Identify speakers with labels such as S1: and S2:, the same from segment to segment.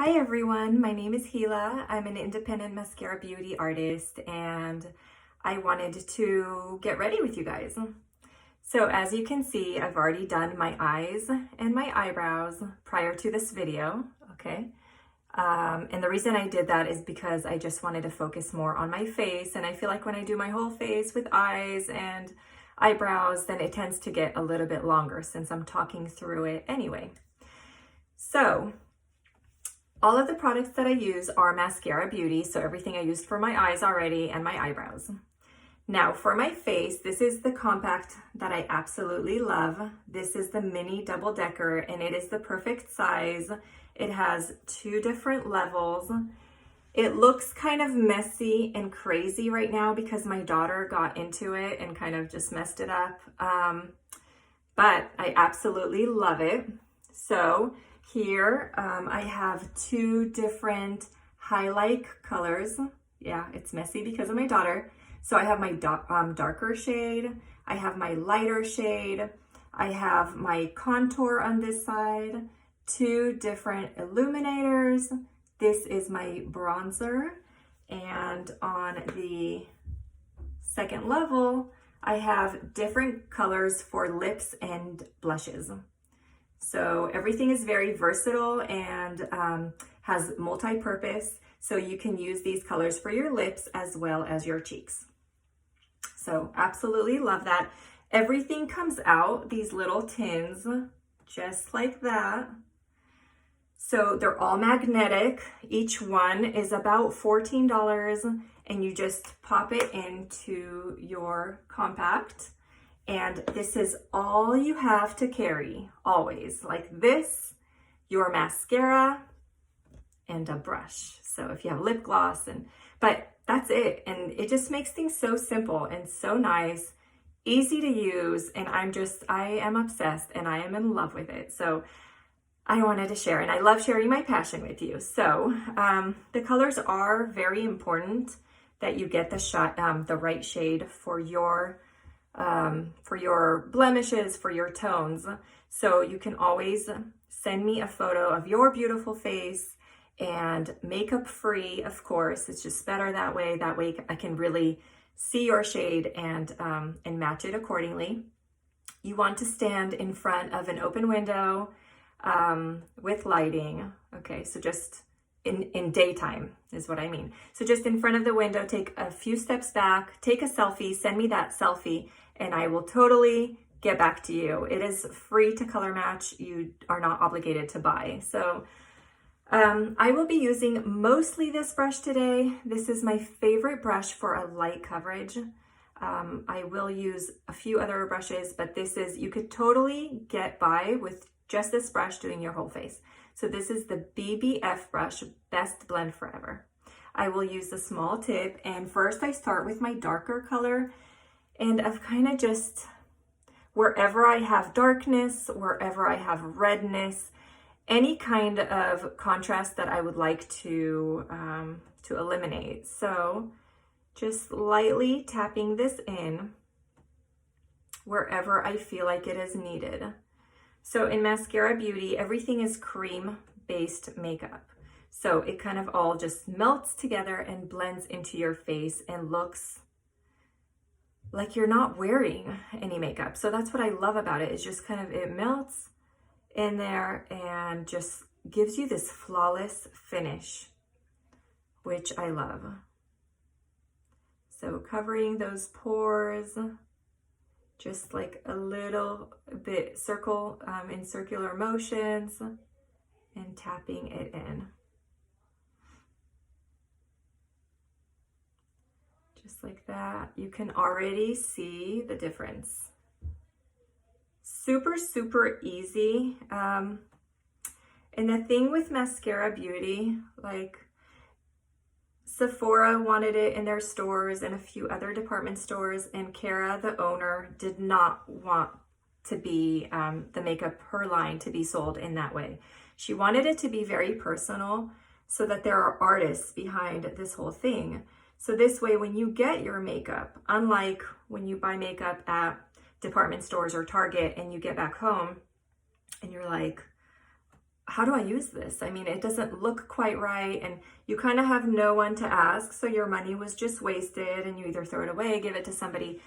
S1: Hi everyone, my name is Gila. I'm an independent mascara beauty artist and I wanted to get ready with you guys. So as you can see, I've already done my eyes and my eyebrows prior to this video, okay? And the reason I did that is because I just wanted to focus more on my face, and I feel like when I do my whole face with eyes and eyebrows, then it tends to get a little bit longer since I'm talking through it anyway. So all of the products that I use are Mascara Beauty, so everything I used for my eyes already and my eyebrows. Now for my face, this is the compact that I absolutely love. This is the mini double decker and it is the perfect size. It has 2 different levels. It looks kind of messy and crazy right now because my daughter got into it and kind of just messed it up. But I absolutely love it. So here I have 2 different highlight colors. Yeah, it's messy because of my daughter. So I have my darker shade, I have my lighter shade, I have my contour on this side, 2 different illuminators. This is my bronzer, and on the second level, I have different colors for lips and blushes. So everything is very versatile and has multi-purpose, so you can use these colors for your lips as well as your cheeks. So absolutely love that. Everything comes out these little tins, just like that. So they're all magnetic. Each one is about $14, and you just pop it into your compact. And this is all you have to carry, always. Like this, your mascara, and a brush. So if you have lip gloss, but that's it. And it just makes things so simple and so nice, easy to use. And I am obsessed and I am in love with it. So I wanted to share, and I love sharing my passion with you. So the colors are very important that you get the right shade for your blemishes, for your tones. So you can always send me a photo of your beautiful face, and makeup free, of course. It's just better that way. That way I can really see your shade and match it accordingly. You want to stand in front of an open window with lighting. Okay, so just in daytime is what I mean. So just in front of the window, take a few steps back, take a selfie, send me that selfie, and I will totally get back to you. It is free to color match. You are not obligated to buy. So I will be using mostly this brush today. This is my favorite brush for a light coverage. I will use a few other brushes, but you could totally get by with just this brush doing your whole face. So this is the BBF brush, Best Blend Forever. I will use the small tip, and first I start with my darker color, and I've kind of just, wherever I have darkness, wherever I have redness, any kind of contrast that I would like to eliminate. So just lightly tapping this in wherever I feel like it is needed. So in Mascara Beauty, everything is cream-based makeup. So it kind of all just melts together and blends into your face and looks like you're not wearing any makeup. So that's what I love about it. It's just kind of, it melts in there and just gives you this flawless finish, which I love. So covering those pores, just like a little bit in circular motions and tapping it in. Just like that. You can already see the difference. Super, super easy. And the thing with Mascara Beauty, like Sephora wanted it in their stores and a few other department stores, and Kara, the owner, did not want to be her line to be sold in that way. She wanted it to be very personal so that there are artists behind this whole thing. So this way, when you get your makeup, unlike when you buy makeup at department stores or Target and you get back home and you're like, how do I use this? I mean, it doesn't look quite right, and you kind of have no one to ask, so your money was just wasted, and you either throw it away, give it to somebody.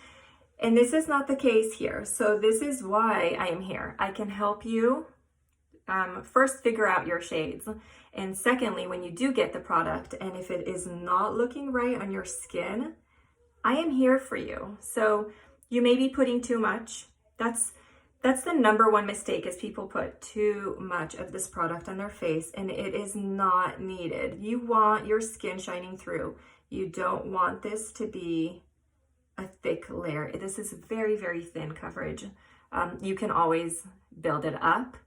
S1: And this is not the case here. So this is why I am here. I can help you first figure out your shades. And secondly, when you do get the product, and if it is not looking right on your skin, I am here for you. So you may be putting too much. That's the number one mistake, is people put too much of this product on their face, and it is not needed. You want your skin shining through. You don't want this to be a thick layer. This is very, very thin coverage. You can always build it up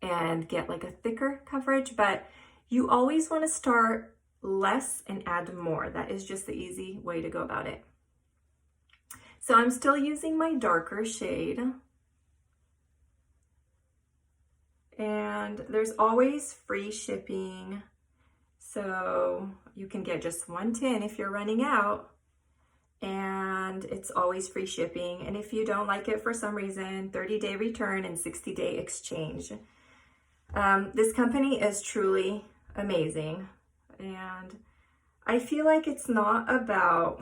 S1: and get like a thicker coverage, but you always want to start less and add more. That is just the easy way to go about it. So I'm still using my darker shade. And there's always free shipping. So you can get just one tin if you're running out. And it's always free shipping. And if you don't like it for some reason, 30-day return and 60-day exchange. This company is truly amazing. And I feel like it's not about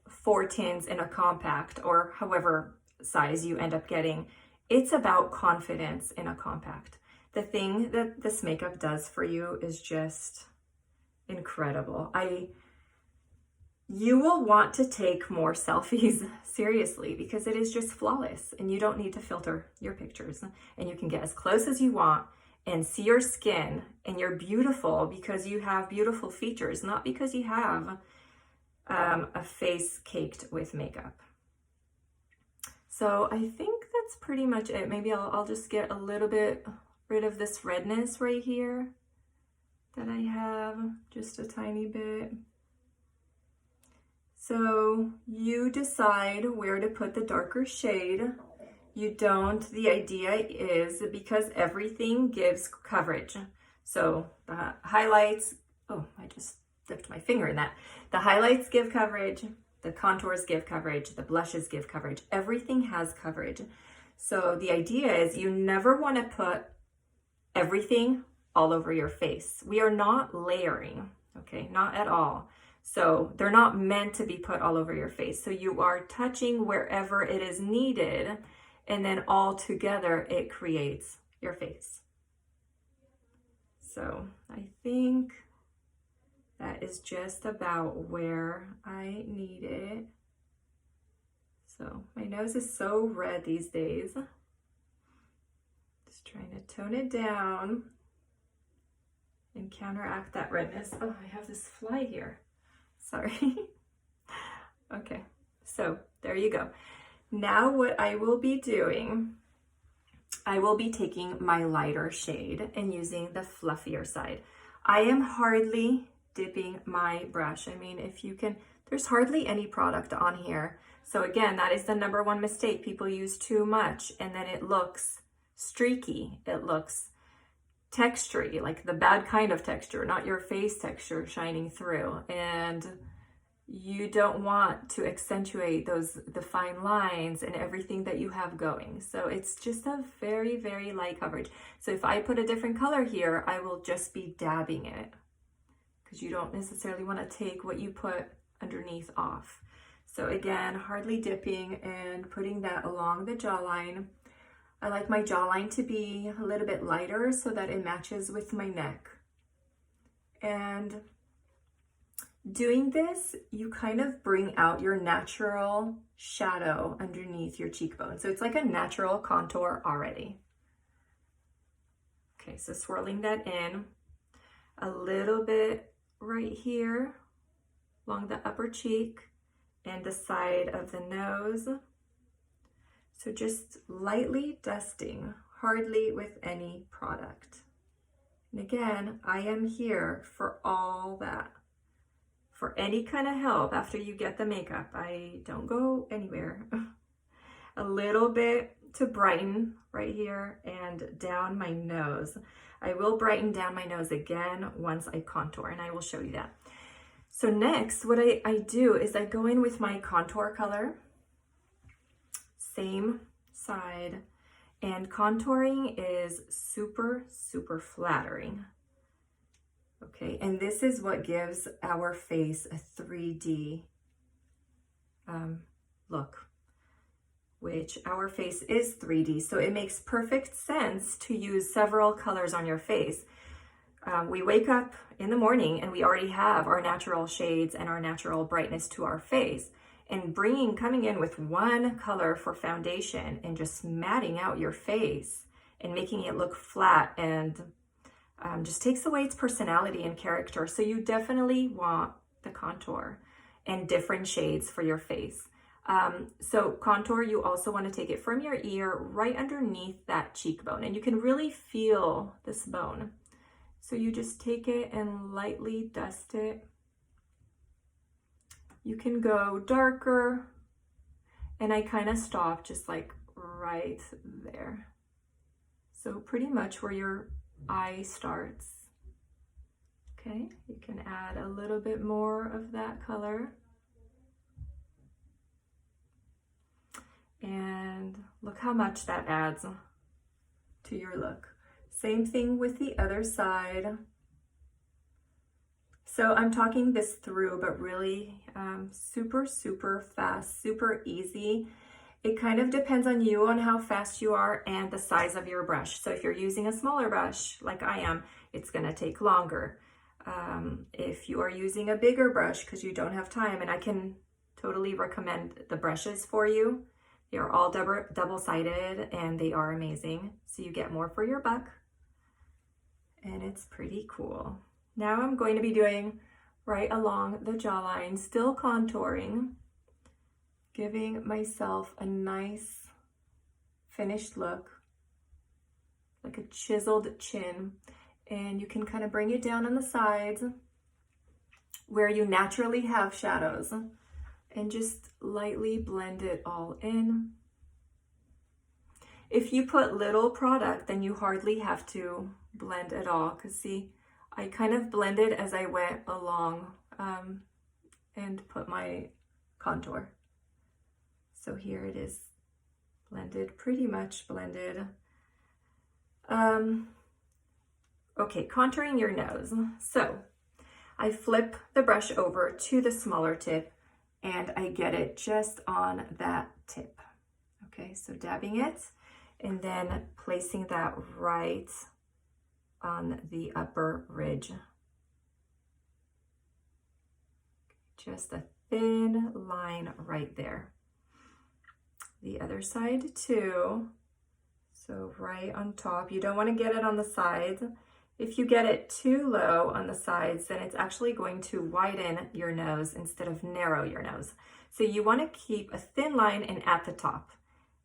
S1: 4 tins in a compact, or however size you end up getting. It's about confidence in a compact. The thing that this makeup does for you is just incredible. You will want to take more selfies, seriously, because it is just flawless, and you don't need to filter your pictures, and you can get as close as you want and see your skin, and you're beautiful because you have beautiful features, not because you have a face caked with makeup. So I think that's pretty much it. Maybe I'll just get a little bit rid of this redness right here that I have, just a tiny bit. So you decide where to put the darker shade. You don't. The idea is because everything gives coverage. So the highlights, oh, I just dipped my finger in that. The highlights give coverage, the contours give coverage, the blushes give coverage. Everything has coverage. So the idea is you never want to put everything all over your face. We are not layering, okay? Not at all. So they're not meant to be put all over your face. So you are touching wherever it is needed, and then all together it creates your face. So I think that is just about where I need it. So my nose is so red these days. Just trying to tone it down and counteract that redness. Oh, I have this fly here. Sorry. Okay, so there you go. Now what I will be doing, I will be taking my lighter shade and using the fluffier side. I am hardly dipping my brush. I mean, if you can, there's hardly any product on here. So again, that is the number one mistake. People use too much, and then it looks streaky. It looks textury, like the bad kind of texture, not your face texture shining through. And you don't want to accentuate the fine lines and everything that you have going. So it's just a very, very light coverage. So if I put a different color here, I will just be dabbing it, because you don't necessarily want to take what you put underneath off. So again, hardly dipping and putting that along the jawline. I like my jawline to be a little bit lighter so that it matches with my neck. And doing this, you kind of bring out your natural shadow underneath your cheekbone. So it's like a natural contour already. Okay, so swirling that in a little bit right here along the upper cheek and the side of the nose. So just lightly dusting, hardly with any product. And again, I am here for all that. For any kind of help after you get the makeup. I don't go anywhere. A little bit to brighten right here and down my nose. I will brighten down my nose again once I contour, and I will show you that. So next, what I do is I go in with my contour color, same side, And contouring is super, super flattering. Okay, and this is what gives our face a 3D look, which our face is 3D, so it makes perfect sense to use several colors on your face. We wake up in the morning and we already have our natural shades and our natural brightness to our face, and coming in with one color for foundation and just matting out your face and making it look flat and just takes away its personality and character. So you definitely want the contour and different shades for your face. So contour, you also want to take it from your ear right underneath that cheekbone, and you can really feel this bone. So you just take it and lightly dust it. You can go darker, and I kind of stop just like right there. So pretty much where your eye starts. Okay, you can add a little bit more of that color. And look how much that adds to your look. Same thing with the other side. So I'm talking this through, but really super, super fast, super easy. It kind of depends on you, on how fast you are and the size of your brush. So if you're using a smaller brush like I am, it's gonna take longer. If you are using a bigger brush because you don't have time, and I can totally recommend the brushes for you. They are all double-sided and they are amazing. So you get more for your buck, and it's pretty cool. Now I'm going to be doing right along the jawline, still contouring, giving myself a nice finished look, like a chiseled chin. And you can kind of bring it down on the sides where you naturally have shadows, and just lightly blend it all in. If you put little product, then you hardly have to blend at all, because see, I kind of blended as I went along and put my contour. So here it is blended, pretty much blended. Okay, contouring your nose. So I flip the brush over to the smaller tip and I get it just on that tip. Okay, so dabbing it and then placing that right on the upper ridge. Just a thin line right there. The other side too. So right on top, you don't want to get it on the sides. If you get it too low on the sides, then it's actually going to widen your nose instead of narrow your nose. So you want to keep a thin line and at the top.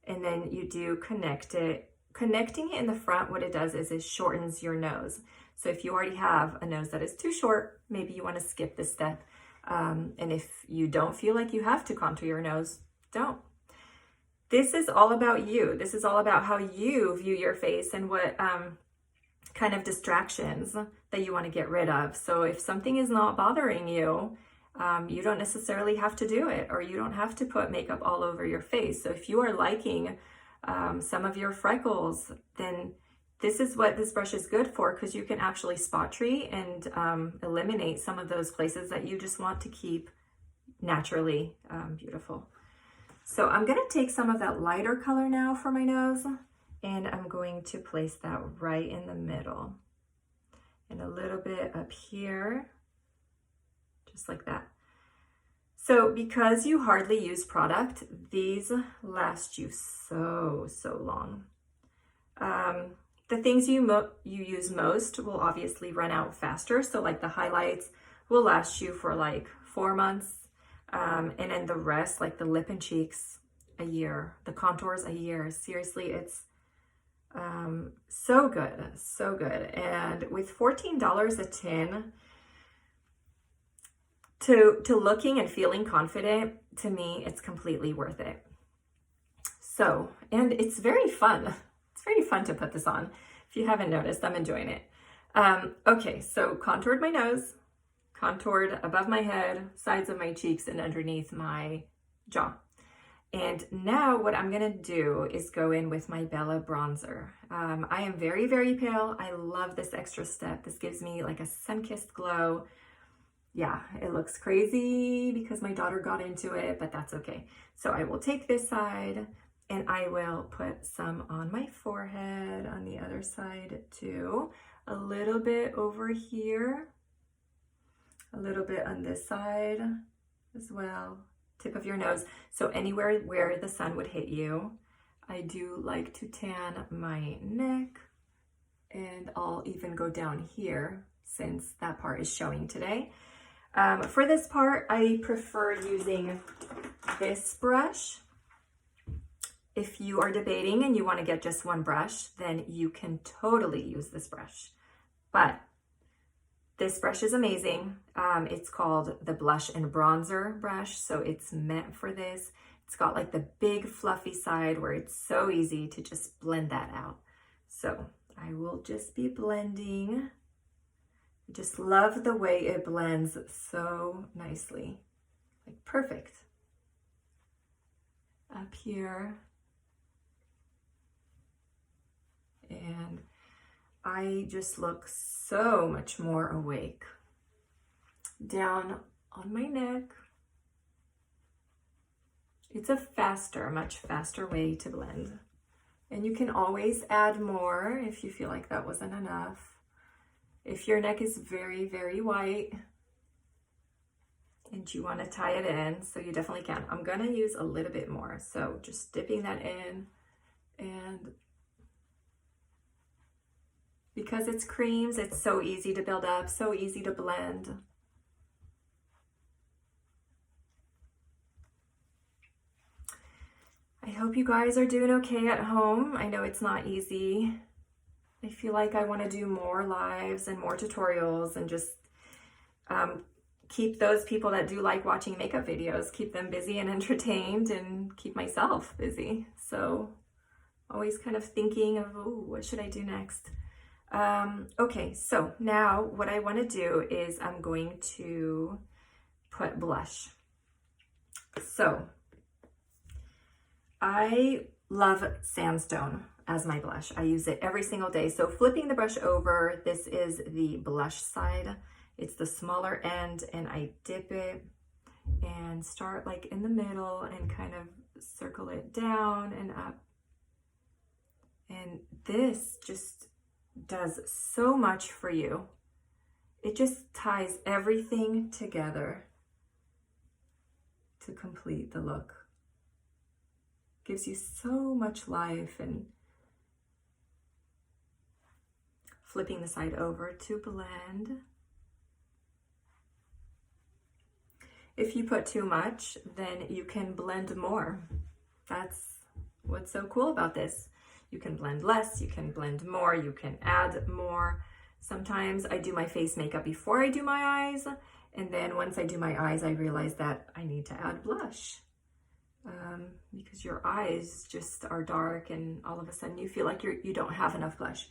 S1: And then you do connect it. Connecting it in the front, what it does is it shortens your nose. So if you already have a nose that is too short, maybe you want to skip this step. And if you don't feel like you have to contour your nose, don't. This is all about you. This is all about how you view your face and what kind of distractions that you want to get rid of. So if something is not bothering you, you don't necessarily have to do it, or you don't have to put makeup all over your face. So if you are liking some of your freckles, then this is what this brush is good for, because you can actually spot treat and eliminate some of those places that you just want to keep naturally beautiful. So I'm going to take some of that lighter color now for my nose, and I'm going to place that right in the middle and a little bit up here, just like that. So because you hardly use product, these last you so long. The things you use most will obviously run out faster. So like the highlights will last you for like 4 months. And then the rest, like the lip and cheeks, a year. The contours, a year. Seriously, it's so good, so good. And with $14 a tin, to looking and feeling confident, to me, it's completely worth it. So, and it's very fun. It's very fun to put this on. If you haven't noticed, I'm enjoying it. Okay, so contoured my nose, contoured above my head, sides of my cheeks, and underneath my jaw. And now what I'm gonna do is go in with my Bella bronzer. I am very, very pale. I love this extra step. This gives me like a sun-kissed glow. Yeah, it looks crazy because my daughter got into it, but that's okay. So I will take this side and I will put some on my forehead, on the other side too. A little bit over here, a little bit on this side as well. Tip of your nose. So anywhere where the sun would hit you. I do like to tan my neck, and I'll even go down here since that part is showing today. For this part, I prefer using this brush. If you are debating and you want to get just one brush, then you can totally use this brush. But this brush is amazing. It's called the Blush and Bronzer brush, so it's meant for this. It's got like the big fluffy side where it's so easy to just blend that out. So I will just be blending. I just love the way it blends so nicely. Like perfect. Up here. And I just look so much more awake. Down on my neck. It's a faster, much faster way to blend. And you can always add more if you feel like that wasn't enough. If your neck is very, very white and you want to tie it in, so you definitely can. I'm going to use a little bit more. So just dipping that in, and because it's creams, it's so easy to build up, so easy to blend. I hope you guys are doing okay at home. I know it's not easy. I feel like I want to do more lives and more tutorials and just keep those people that do like watching makeup videos, keep them busy and entertained, and keep myself busy. So always kind of thinking of, oh, what should I do next? Okay, so now what I want to do is I'm going to put blush. So I love Sandstone as my blush. I use it every single day. So flipping the brush over, this is the blush side. It's the smaller end, and I dip it and start like in the middle and kind of circle it down and up. And this just does so much for you. It just ties everything together to complete the look. Gives you so much life. And flipping the side over to blend. If you put too much, then you can blend more. That's what's so cool about this. You can blend less, you can blend more, you can add more. Sometimes I do my face makeup before I do my eyes, and then once I do my eyes, I realize that I need to add blush. Because your eyes just are dark and all of a sudden you feel like you don't have enough blush.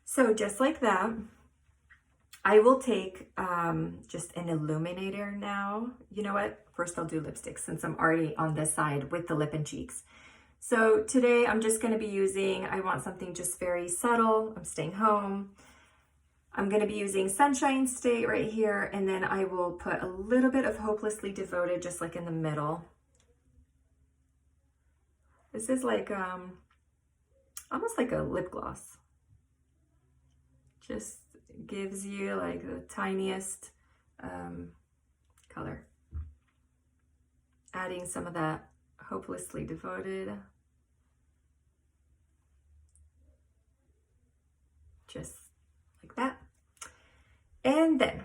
S1: So just like that, I will take just an illuminator now. You know what? First I'll do lipstick since I'm already on this side with the lip and cheeks. So today I'm just going to be using, I want something just very subtle. I'm staying home. I'm going to be using Sunshine State right here, and then I will put a little bit of Hopelessly Devoted just like in the middle. This is like almost like a lip gloss. Just gives you like the tiniest color. Adding some of that Hopelessly Devoted. Just like that. And then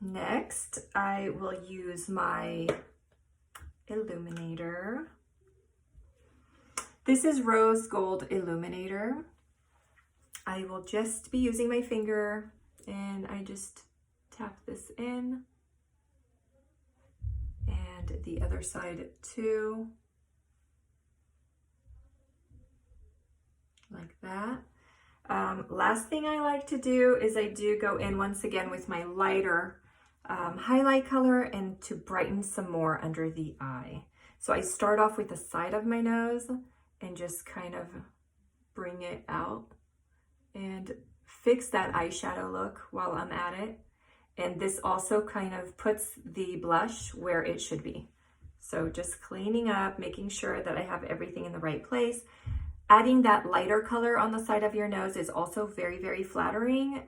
S1: next I will use my illuminator. This is Rose Gold Illuminator. I will just be using my finger, and I just tap this in, and the other side too, like that. Last thing I like to do is I do go in once again with my lighter highlight color and to brighten some more under the eye. So I start off with the side of my nose and just kind of bring it out and fix that eyeshadow look while I'm at it. And this also kind of puts the blush where it should be. So just cleaning up, making sure that I have everything in the right place. Adding that lighter color on the side of your nose is also very, very flattering,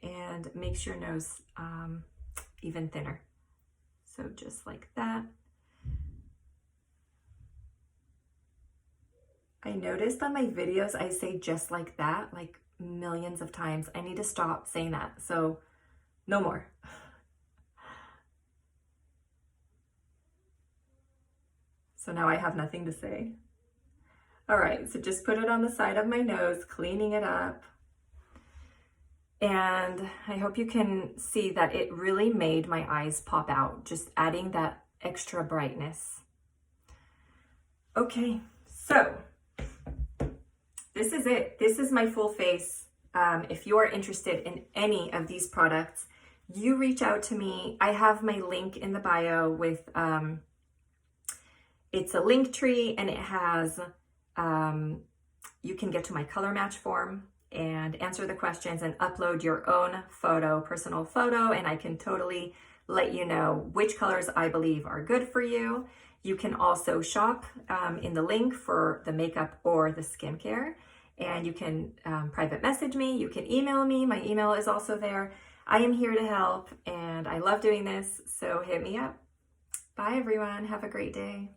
S1: and makes your nose even thinner. So just like that. I noticed on my videos, I say just like that, like millions of times. I need to stop saying that. So no more. So now I have nothing to say. All right, so just put it on the side of my nose, cleaning it up. And I hope you can see that it really made my eyes pop out, just adding that extra brightness. Okay, so this is it. This is my full face. If you are interested in any of these products, you reach out to me. I have my link in the bio with, it's a link tree, and it has, you can get to my color match form and answer the questions and upload your own photo, personal photo, and I can totally let you know which colors I believe are good for you. You can also shop in the link for the makeup or the skincare, and you can private message me, you can email me, my email is also there. I am here to help, and I love doing this, so hit me up. Bye everyone, have a great day.